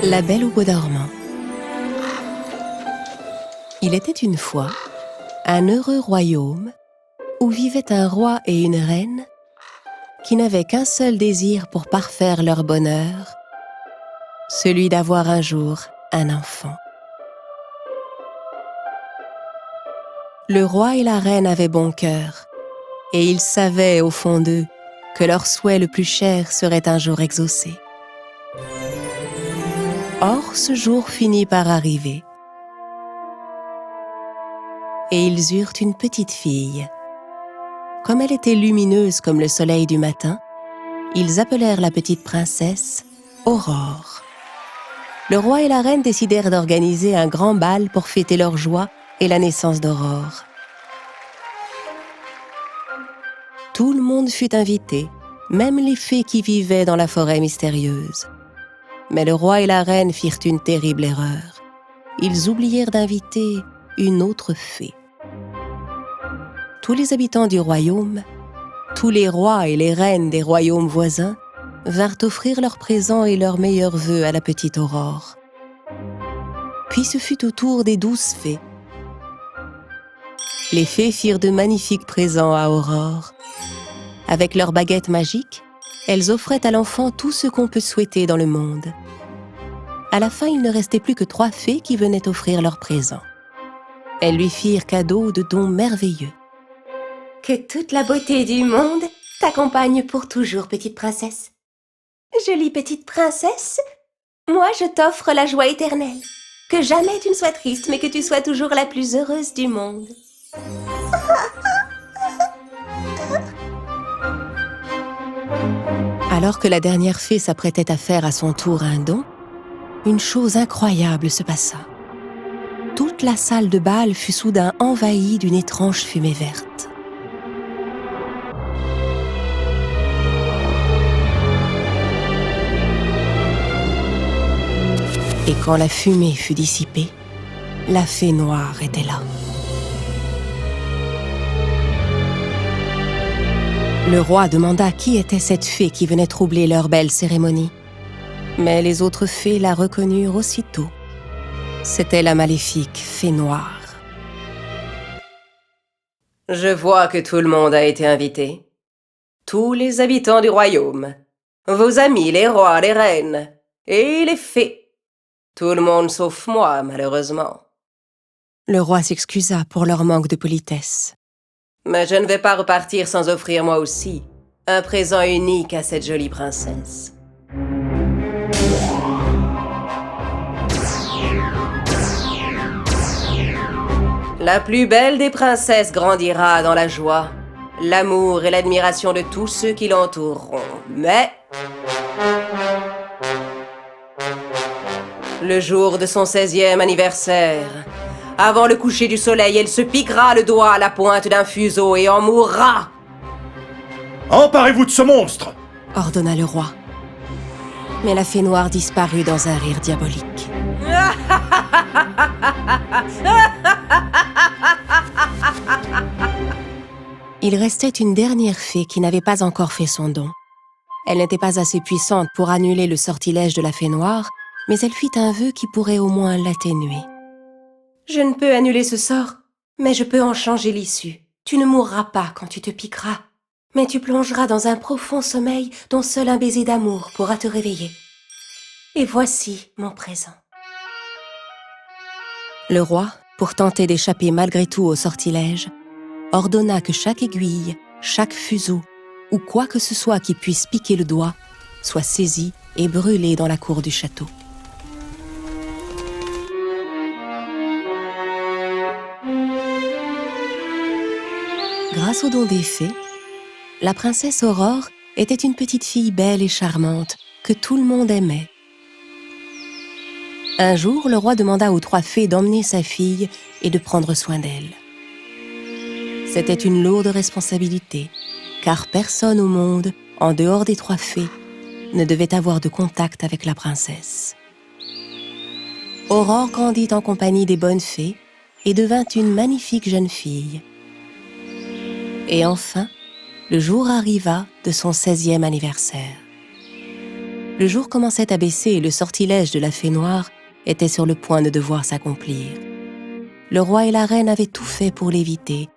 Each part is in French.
La Belle au bois dormant. Il était une fois un heureux royaume où vivait un roi et une reine qui n'avaient qu'un seul désir pour parfaire leur bonheur, celui d'avoir un jour un enfant. Le roi et la reine avaient bon cœur, et ils savaient au fond d'eux que leur souhait le plus cher serait un jour exaucé. Or, ce jour finit par arriver, et ils eurent une petite fille. Comme elle était lumineuse comme le soleil du matin, ils appelèrent la petite princesse Aurore. Le roi et la reine décidèrent d'organiser un grand bal pour fêter leur joie et la naissance d'Aurore. Tout le monde fut invité, même les fées qui vivaient dans la forêt mystérieuse. Mais le roi et la reine firent une terrible erreur. Ils oublièrent d'inviter une autre fée. Tous les habitants du royaume, tous les rois et les reines des royaumes voisins, vinrent offrir leurs présents et leurs meilleurs vœux à la petite Aurore. Puis ce fut au tour des 12 fées. Les fées firent de magnifiques présents à Aurore. Avec leurs baguettes magiques, elles offraient à l'enfant tout ce qu'on peut souhaiter dans le monde. À la fin, il ne restait plus que 3 fées qui venaient offrir leurs présents. Elles lui firent cadeau de dons merveilleux. Que toute la beauté du monde t'accompagne pour toujours, petite princesse. Jolie petite princesse, moi je t'offre la joie éternelle. Que jamais tu ne sois triste, mais que tu sois toujours la plus heureuse du monde. Alors que la dernière fée s'apprêtait à faire à son tour un don, une chose incroyable se passa. Toute la salle de bal fut soudain envahie d'une étrange fumée verte. Et quand la fumée fut dissipée, la fée noire était là. Le roi demanda qui était cette fée qui venait troubler leur belle cérémonie. Mais les autres fées la reconnurent aussitôt. C'était la maléfique fée noire. Je vois que tout le monde a été invité. Tous les habitants du royaume, vos amis, les rois, les reines et les fées. Tout le monde sauf moi, malheureusement. Le roi s'excusa pour leur manque de politesse. Mais je ne vais pas repartir sans offrir moi aussi un présent unique à cette jolie princesse. La plus belle des princesses grandira dans la joie, l'amour et l'admiration de tous ceux qui l'entoureront. Mais le jour de son 16e anniversaire, avant le coucher du soleil, elle se piquera le doigt à la pointe d'un fuseau et en mourra. Emparez-vous de ce monstre! Ordonna le roi. Mais la fée noire disparut dans un rire diabolique. Il restait une dernière fée qui n'avait pas encore fait son don. Elle n'était pas assez puissante pour annuler le sortilège de la fée noire, mais elle fit un vœu qui pourrait au moins l'atténuer. Je ne peux annuler ce sort, mais je peux en changer l'issue. Tu ne mourras pas quand tu te piqueras, mais tu plongeras dans un profond sommeil dont seul un baiser d'amour pourra te réveiller. Et voici mon présent. Le roi, pour tenter d'échapper malgré tout au sortilège, ordonna que chaque aiguille, chaque fuseau ou quoi que ce soit qui puisse piquer le doigt soit saisi et brûlé dans la cour du château. Grâce au don des fées, la princesse Aurore était une petite fille belle et charmante que tout le monde aimait. Un jour, le roi demanda aux 3 fées d'emmener sa fille et de prendre soin d'elle. C'était une lourde responsabilité, car personne au monde, en dehors des 3 fées, ne devait avoir de contact avec la princesse. Aurore grandit en compagnie des bonnes fées et devint une magnifique jeune fille. Et enfin, le jour arriva de son 16e anniversaire. Le jour commençait à baisser et le sortilège de la fée noire était sur le point de devoir s'accomplir. Le roi et la reine avaient tout fait pour l'éviter,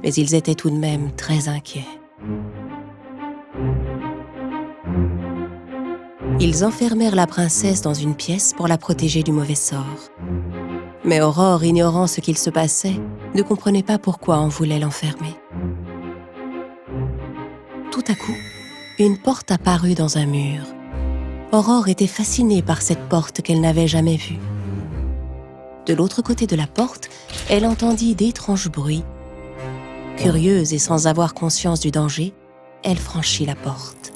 mais ils étaient tout de même très inquiets. Ils enfermèrent la princesse dans une pièce pour la protéger du mauvais sort. Mais Aurore, ignorant ce qu'il se passait, ne comprenait pas pourquoi on voulait l'enfermer. Tout à coup, une porte apparut dans un mur. Aurore était fascinée par cette porte qu'elle n'avait jamais vue. De l'autre côté de la porte, elle entendit d'étranges bruits. Curieuse et sans avoir conscience du danger, elle franchit la porte.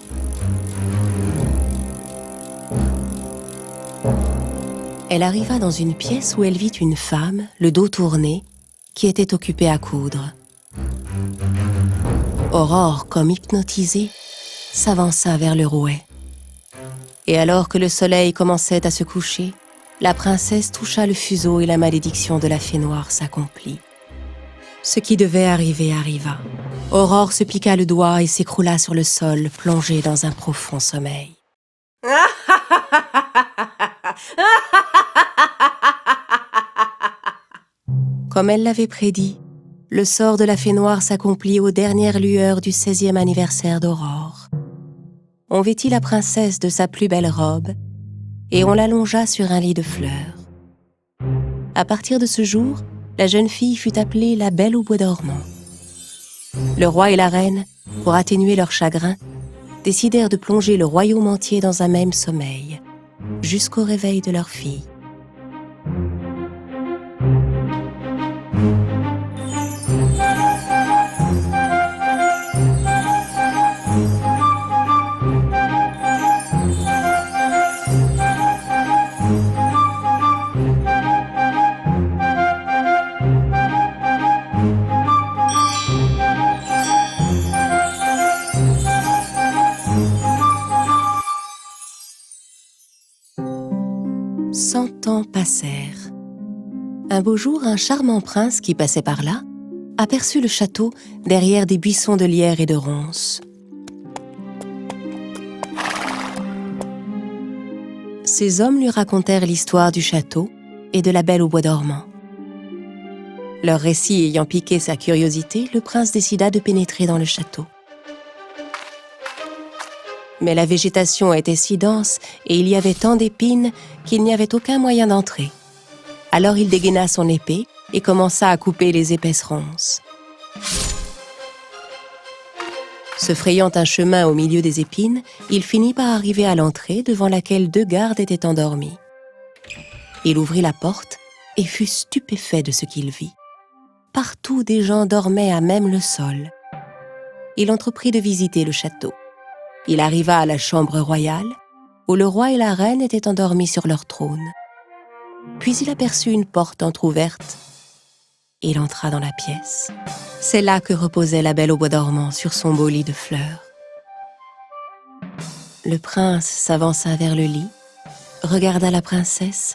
Elle arriva dans une pièce où elle vit une femme, le dos tourné, qui était occupée à coudre. Aurore, comme hypnotisée, s'avança vers le rouet. Et alors que le soleil commençait à se coucher, la princesse toucha le fuseau et la malédiction de la fée noire s'accomplit. Ce qui devait arriver arriva. Aurore se piqua le doigt et s'écroula sur le sol, plongée dans un profond sommeil. Comme elle l'avait prédit, le sort de la fée noire s'accomplit aux dernières lueurs du 16e anniversaire d'Aurore. On vêtit la princesse de sa plus belle robe et on l'allongea sur un lit de fleurs. À partir de ce jour, la jeune fille fut appelée la Belle au bois dormant. Le roi et la reine, pour atténuer leur chagrin, décidèrent de plonger le royaume entier dans un même sommeil, jusqu'au réveil de leur fille. Ans passèrent. Un beau jour, un charmant prince qui passait par là aperçut le château derrière des buissons de lierre et de ronces. Ces hommes lui racontèrent l'histoire du château et de la Belle au bois dormant. Leur récit ayant piqué sa curiosité, le prince décida de pénétrer dans le château. Mais la végétation était si dense et il y avait tant d'épines qu'il n'y avait aucun moyen d'entrer. Alors il dégaina son épée et commença à couper les épaisses ronces. Se frayant un chemin au milieu des épines, il finit par arriver à l'entrée devant laquelle 2 gardes étaient endormis. Il ouvrit la porte et fut stupéfait de ce qu'il vit. Partout des gens dormaient à même le sol. Il entreprit de visiter le château. Il arriva à la chambre royale, où le roi et la reine étaient endormis sur leur trône. Puis il aperçut une porte entr'ouverte. Il entra dans la pièce. C'est là que reposait la Belle au bois dormant sur son beau lit de fleurs. Le prince s'avança vers le lit, regarda la princesse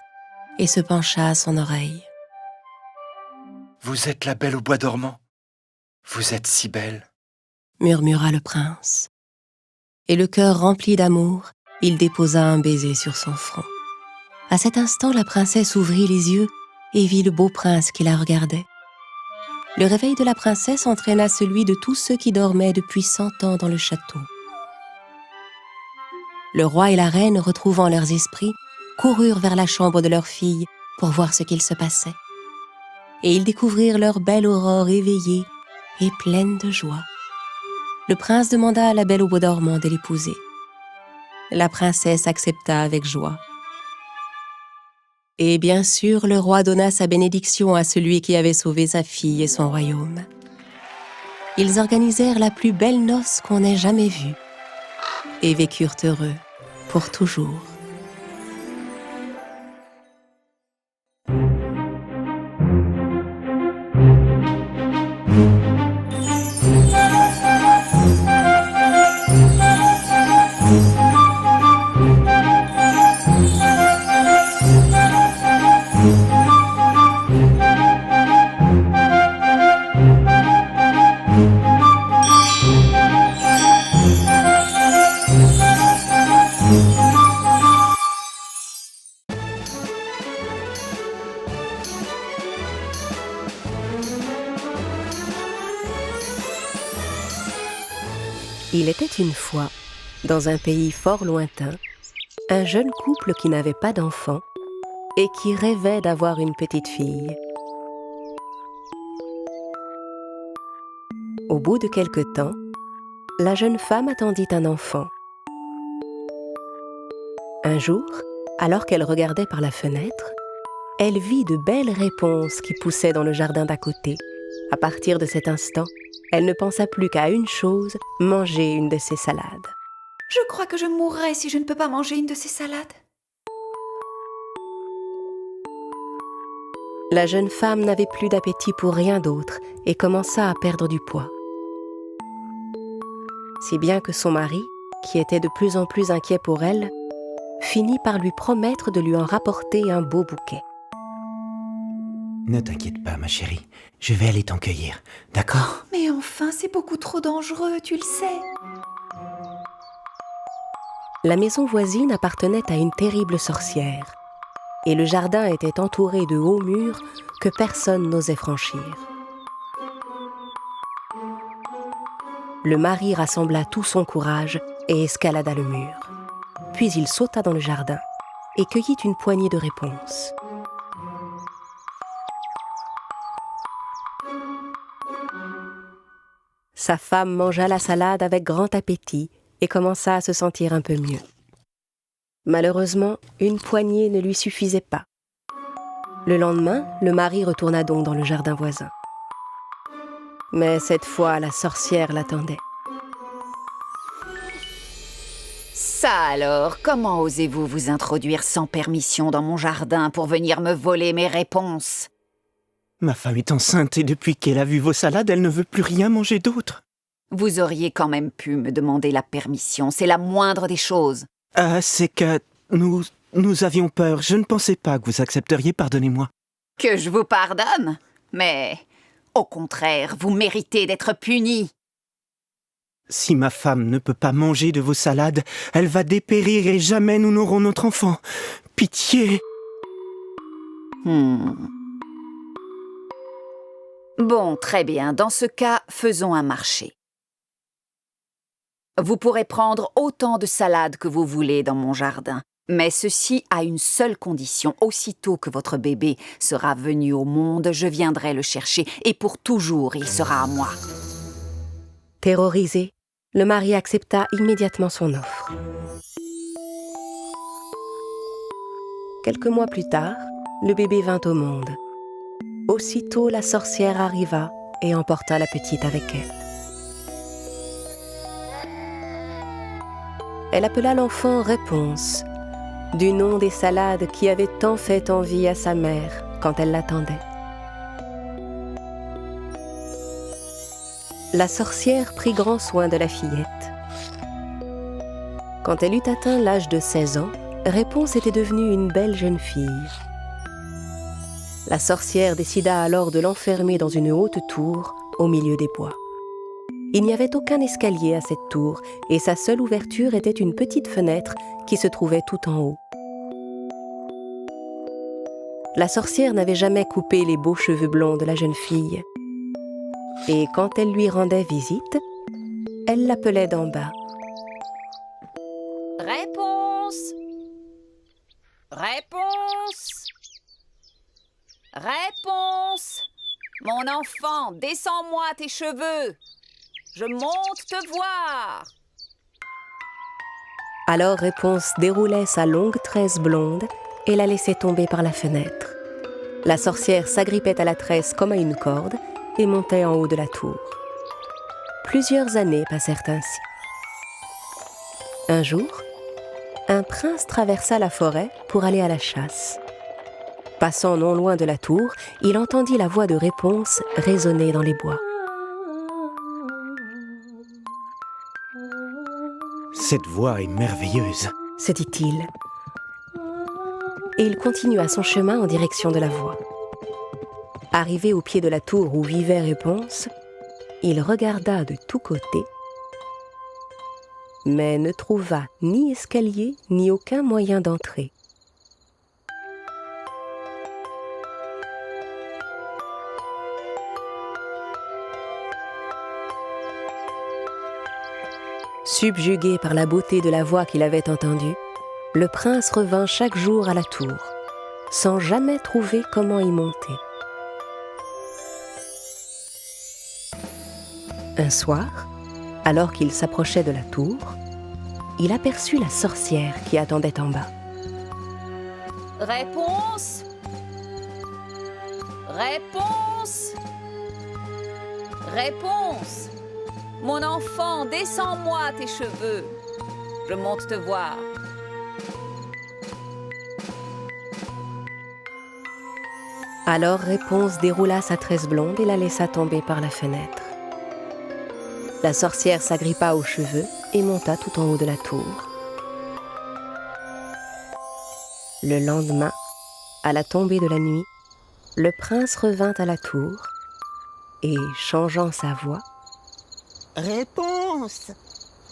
et se pencha à son oreille. « Vous êtes la Belle au bois dormant. Vous êtes si belle. » murmura le prince. Et le cœur rempli d'amour, il déposa un baiser sur son front. À cet instant, la princesse ouvrit les yeux et vit le beau prince qui la regardait. Le réveil de la princesse entraîna celui de tous ceux qui dormaient depuis 100 ans dans le château. Le roi et la reine, retrouvant leurs esprits, coururent vers la chambre de leur fille pour voir ce qu'il se passait. Et ils découvrirent leur belle Aurore éveillée et pleine de joie. Le prince demanda à la Belle au bois dormant de l'épouser. La princesse accepta avec joie. Et bien sûr, le roi donna sa bénédiction à celui qui avait sauvé sa fille et son royaume. Ils organisèrent la plus belle noce qu'on ait jamais vue et vécurent heureux pour toujours. Il était une fois, dans un pays fort lointain, un jeune couple qui n'avait pas d'enfant et qui rêvait d'avoir une petite fille. Au bout de quelque temps, la jeune femme attendit un enfant. Un jour, alors qu'elle regardait par la fenêtre, elle vit de belles réponses qui poussaient dans le jardin d'à côté. À partir de cet instant, elle ne pensa plus qu'à une chose, manger une de ses salades. Je crois que je mourrai si je ne peux pas manger une de ces salades. La jeune femme n'avait plus d'appétit pour rien d'autre et commença à perdre du poids. Si bien que son mari, qui était de plus en plus inquiet pour elle, finit par lui promettre de lui en rapporter un beau bouquet. Ne t'inquiète pas, ma chérie. Je vais aller t'en cueillir, d'accord? Mais enfin, c'est beaucoup trop dangereux, tu le sais. La maison voisine appartenait à une terrible sorcière, et le jardin était entouré de hauts murs que personne n'osait franchir. Le mari rassembla tout son courage et escalada le mur. Puis il sauta dans le jardin et cueillit une poignée de réponses. Sa femme mangea la salade avec grand appétit et commença à se sentir un peu mieux. Malheureusement, une poignée ne lui suffisait pas. Le lendemain, le mari retourna donc dans le jardin voisin. Mais cette fois, la sorcière l'attendait. Ça alors, comment osez-vous vous introduire sans permission dans mon jardin pour venir me voler mes réponses? Ma femme est enceinte et depuis qu'elle a vu vos salades, elle ne veut plus rien manger d'autre. Vous auriez quand même pu me demander la permission, c'est la moindre des choses. C'est que nous avions peur. Je ne pensais pas que vous accepteriez, pardonnez-moi. Que je vous pardonne? Mais, au contraire, vous méritez d'être puni. Si ma femme ne peut pas manger de vos salades, elle va dépérir et jamais nous n'aurons notre enfant. Pitié! Bon, très bien. Dans ce cas, faisons un marché. Vous pourrez prendre autant de salades que vous voulez dans mon jardin, mais ceci à une seule condition. Aussitôt que votre bébé sera venu au monde, je viendrai le chercher et pour toujours il sera à moi. Terrorisé, le mari accepta immédiatement son offre. Quelques mois plus tard, le bébé vint au monde. Aussitôt, la sorcière arriva et emporta la petite avec elle. Elle appela l'enfant Réponse, du nom des salades qui avaient tant fait envie à sa mère quand elle l'attendait. La sorcière prit grand soin de la fillette. Quand elle eut atteint l'âge de 16 ans, Réponse était devenue une belle jeune fille. La sorcière décida alors de l'enfermer dans une haute tour au milieu des bois. Il n'y avait aucun escalier à cette tour et sa seule ouverture était une petite fenêtre qui se trouvait tout en haut. La sorcière n'avait jamais coupé les beaux cheveux blonds de la jeune fille. Et quand elle lui rendait visite, elle l'appelait d'en bas. Réponse! Réponse! Réponse! Mon enfant, descends-moi tes cheveux! Je monte te voir! Alors Réponse déroulait sa longue tresse blonde et la laissait tomber par la fenêtre. La sorcière s'agrippait à la tresse comme à une corde et montait en haut de la tour. Plusieurs années passèrent ainsi. Un jour, un prince traversa la forêt pour aller à la chasse. Passant non loin de la tour, il entendit la voix de Réponse résonner dans les bois. Cette voix est merveilleuse, se dit-il. Et il continua son chemin en direction de la voix. Arrivé au pied de la tour où vivait Réponse, il regarda de tous côtés, mais ne trouva ni escalier ni aucun moyen d'entrer. Subjugué par la beauté de la voix qu'il avait entendue, le prince revint chaque jour à la tour, sans jamais trouver comment y monter. Un soir, alors qu'il s'approchait de la tour, il aperçut la sorcière qui attendait en bas. Réponse! Réponse! Réponse! Mon enfant, descends-moi tes cheveux. Je monte te voir. Alors Réponse déroula sa tresse blonde et la laissa tomber par la fenêtre. La sorcière s'agrippa aux cheveux et monta tout en haut de la tour. Le lendemain, à la tombée de la nuit, le prince revint à la tour et, changeant sa voix, « Réponse!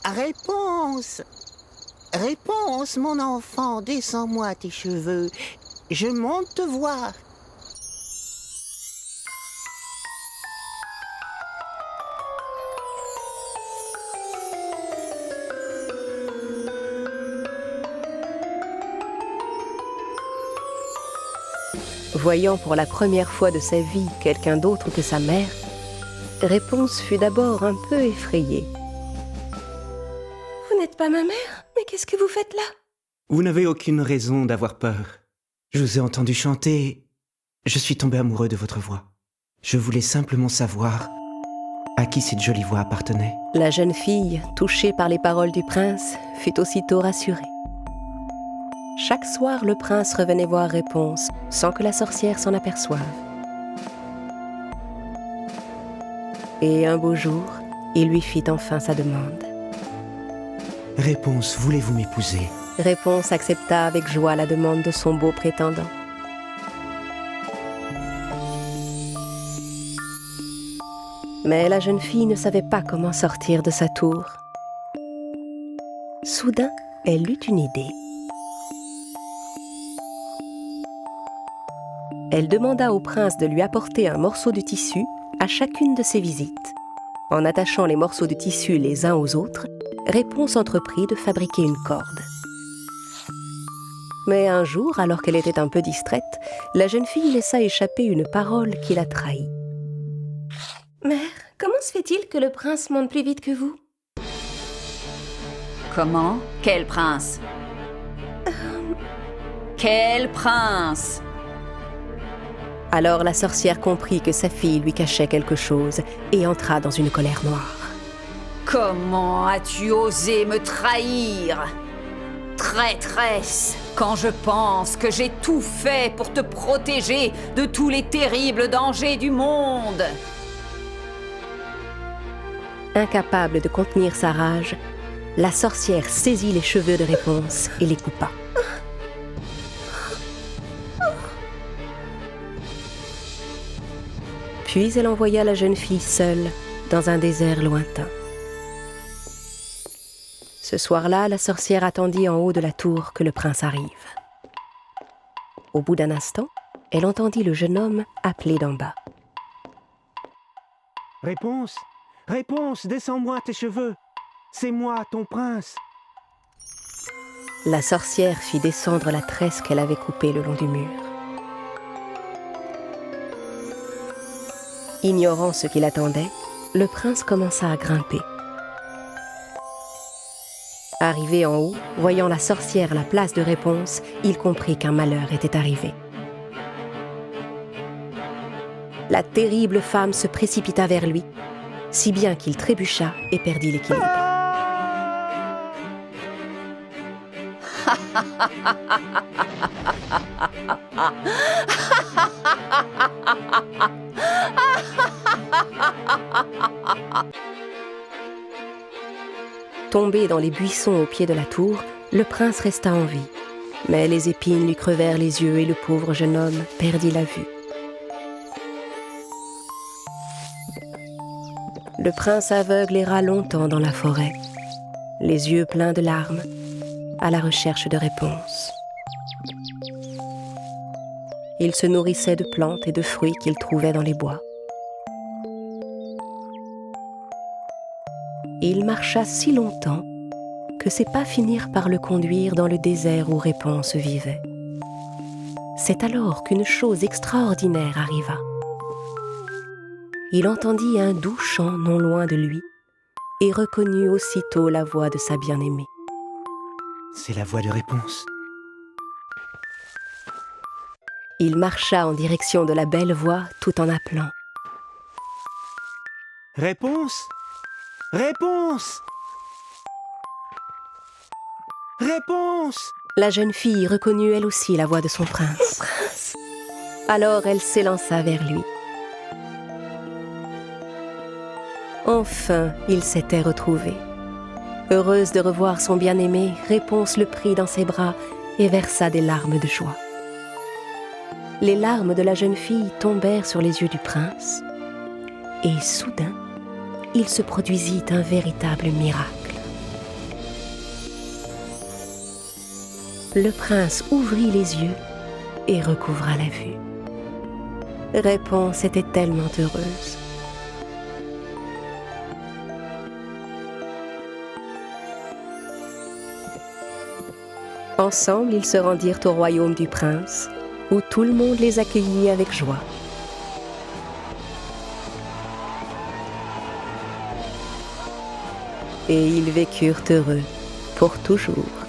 Réponse! Réponse, mon enfant, descends-moi tes cheveux. Je monte te voir. » Voyant pour la première fois de sa vie quelqu'un d'autre que sa mère, Réponse fut d'abord un peu effrayée. « Vous n'êtes pas ma mère? Mais qu'est-ce que vous faites là ?» Vous n'avez aucune raison d'avoir peur. Je vous ai entendu chanter. Je suis tombé amoureux de votre voix. Je voulais simplement savoir à qui cette jolie voix appartenait. La jeune fille, touchée par les paroles du prince, fut aussitôt rassurée. Chaque soir, le prince revenait voir Réponse, sans que la sorcière s'en aperçoive. Et un beau jour, il lui fit enfin sa demande. Réponse, voulez-vous m'épouser? Réponse accepta avec joie la demande de son beau prétendant. Mais la jeune fille ne savait pas comment sortir de sa tour. Soudain, elle eut une idée. Elle demanda au prince de lui apporter un morceau de tissu à chacune de ses visites. En attachant les morceaux de tissu les uns aux autres, Réponse entreprit de fabriquer une corde. Mais un jour, alors qu'elle était un peu distraite, la jeune fille laissa échapper une parole qui la trahit. « Mère, comment se fait-il que le prince monte plus vite que vous ?» Comment? Quel prince? Quel prince? Alors la sorcière comprit que sa fille lui cachait quelque chose et entra dans une colère noire. Comment as-tu osé me trahir? Traîtresse! Quand je pense que j'ai tout fait pour te protéger de tous les terribles dangers du monde! Incapable de contenir sa rage, la sorcière saisit les cheveux de Réponse et les coupa. Puis elle envoya la jeune fille seule dans un désert lointain. Ce soir-là, la sorcière attendit en haut de la tour que le prince arrive. Au bout d'un instant, elle entendit le jeune homme appeler d'en bas. « Réponse! Réponse, descends-moi tes cheveux! C'est moi, ton prince! » La sorcière fit descendre la tresse qu'elle avait coupée le long du mur. Ignorant ce qui l'attendait, le prince commença à grimper. Arrivé en haut, voyant la sorcière à la place de Réponse, il comprit qu'un malheur était arrivé. La terrible femme se précipita vers lui, si bien qu'il trébucha et perdit l'équilibre. Tombé dans les buissons au pied de la tour, le prince resta en vie. Mais les épines lui crevèrent les yeux et le pauvre jeune homme perdit la vue. Le prince aveugle erra longtemps dans la forêt, les yeux pleins de larmes, à la recherche de réponses. Il se nourrissait de plantes et de fruits qu'il trouvait dans les bois. Il marcha si longtemps que ses pas finirent par le conduire dans le désert où Réponse vivait. C'est alors qu'une chose extraordinaire arriva. Il entendit un doux chant non loin de lui et reconnut aussitôt la voix de sa bien-aimée. C'est la voix de Réponse. Il marcha en direction de la belle voix tout en appelant. Réponse! Réponse! Réponse! La jeune fille reconnut elle aussi la voix de son prince. Alors elle s'élança vers lui. Enfin, ils s'étaient retrouvés. Heureuse de revoir son bien-aimé, Réponse le prit dans ses bras et versa des larmes de joie. Les larmes de la jeune fille tombèrent sur les yeux du prince, et soudain, il se produisit un véritable miracle. Le prince ouvrit les yeux et recouvra la vue. Réponse était tellement heureuse. Ensemble, ils se rendirent au royaume du prince, où tout le monde les accueillit avec joie. Et ils vécurent heureux pour toujours.